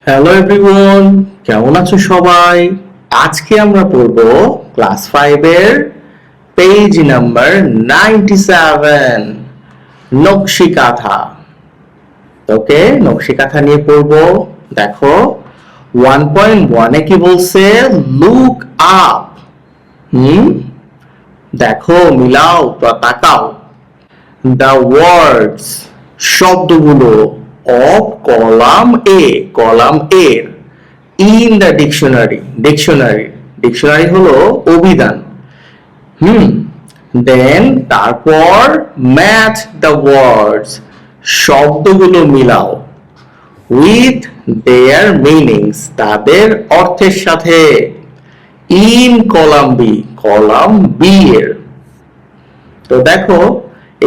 Hello everyone, কেমন আছো সবাই? আজকে আমরা পড়ব ক্লাস 5 এর পেজ নাম্বার 97 নকশি কাঁথা। ওকে, নকশি কাঁথা নিয়ে পড়ব। দেখো 1.1 এ কি বলছে? Look up. দেখো, মিলাও, তাকাও। দ্য ওয়ার্ডস, শব্দগুলো of column A, column A in the dictionary হলো অভিধান। then তারপর match the words, শব্দগুলো মিলাও with their meanings, তাদের অর্থের সাথে in column B, column B এর। তো দেখো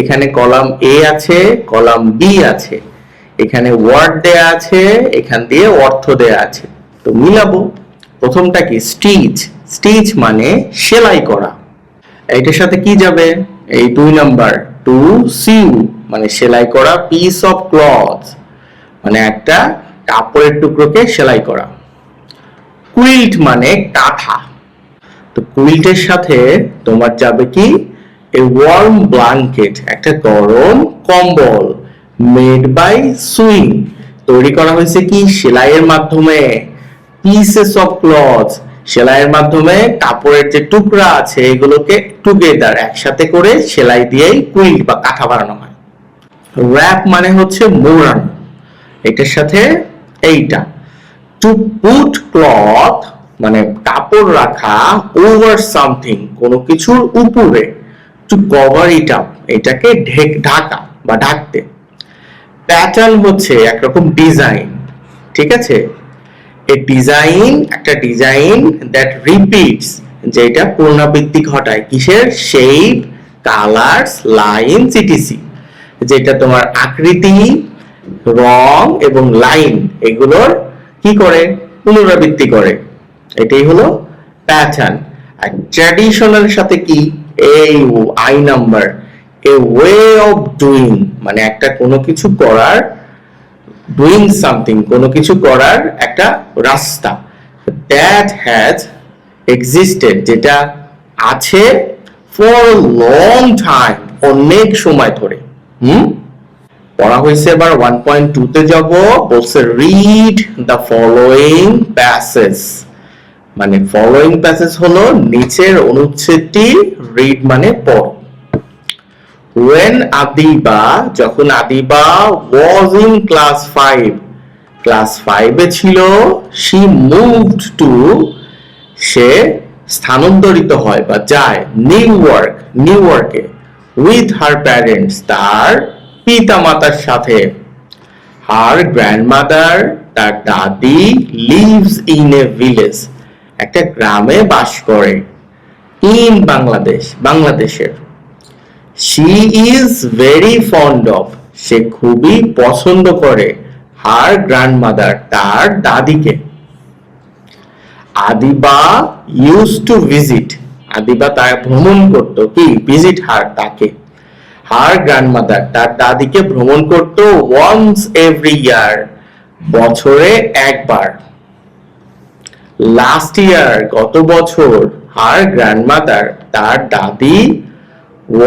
এখানে কলাম A আছে, কলাম B আছে, এখানে ওয়ার্ড দেয়া আছে, এখান দিয়ে অর্থ দেয়া আছে। তো মিলাবো। প্রথমটা কি? স্টিচ। স্টিচ মানে সেলাই করা। এইটার সাথে কি যাবে? এই 2 নাম্বার, টু সিউ মানে সেলাই করা, পিস অফ ক্লথ মানে একটা কাপড়ের টুকরোকে সেলাই করা। কুইল্ট মানে কাঁথা। তো কুইল্টের সাথে তোমার যাবে কি? এ ওয়ার্ম ব্ল্যাঙ্কেট, একটা গরম কম্বল। মেড বাই সুইং, তৈরি করা হয়েছে কি? সেলাইয়ের মাধ্যমে। পিসেস অফ ক্লথ, সেলাইয়ের মাধ্যমে কাপড়ের যে টুকরা আছে এগুলোকে টুগেদার একসাথে করে সেলাই দিয়েই কুইল্ট বা কাঁথা বানানো হয়। র‍্যাপ মানে হচ্ছে মোড়ানো, এটার সাথে এইটা। টু পুট ক্লথ মানে কাপড় রাখা, ওভার সামথিং কোনো কিছুর উপরে। টু কভার ইট আপ, এটাকে ঢাকা বা ঢাকতে। প্যাটার্ন হচ্ছে একরকম ডিজাইন, ঠিক আছে? এ ডিজাইন, একটা ডিজাইন দ্যাট রিপিটস, যেটা পুনরাবৃত্তি ঘটায়। কিসের? শেপ, কালারস, লাইনস, ইটিসি, যেটা তোমার আকৃতি, রং এবং লাইন এগুলোর কি করে? পুনরাবৃত্তি করে। এটাই হলো প্যাটার্ন। আর ট্র্যাডিশনাল সাথে কি? এই I number, a way of doing মানে একটা কোনো কিছু করার, ডুইং সামথিং কোনো কিছু করার একটা রাস্তা। দ্যাট হ্যাজ এক্সিস্টেড, যেটা আছে, ফর লং টাইম অনেক সময় ধরে। পড়া হয়েছে। এবার 1.2 তে যাব। বলছে রিড দ্য ফলোইং প্যাসেজ, মানে ফলোইং প্যাসেজ হলো নিচের অনুচ্ছেদটি। রিড মানে পড়। when Adiba, যখন Adiba was in class 5, class 5 এ ছিল, she moved to, সে স্থানান্তরিত হয় বা যায়, নিউইয়র্কে with her parents, তার পিতামাতার সাথে। her grandmother, তার দাদি, lives in a village, একটা গ্রামে বাস করে। in বাংলাদেশ, বাংলাদেশের। she is very fond of, সে খুবই পছন্দ করে, her grandmother, তার দাদিকে। Adiba used to visit, Adiba তার ভ্রমণ করত কি? visit her, তাকে। her grandmother, তার দাদিকে ভ্রমণ করত once every year, বছরে একবার। last year, গত বছর, her grandmother, তার দাদি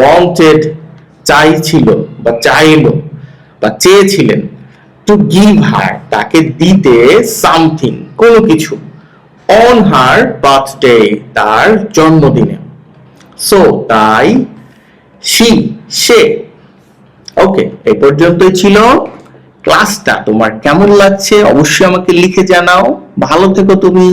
wanted, চাইছিল বা চাইলো বা চেয়েছিলেন, to give her, তাকে দিতে, something, কোনো কিছু, on her birthday, তার জন্মদিনে। so তাই she, সে। ওকে, এই পর্যন্তই ছিল ক্লাসটা। তোমার কেমন লাগছে অবশ্যই আমাকে লিখে জানাও। ভালো থেকো তুমি।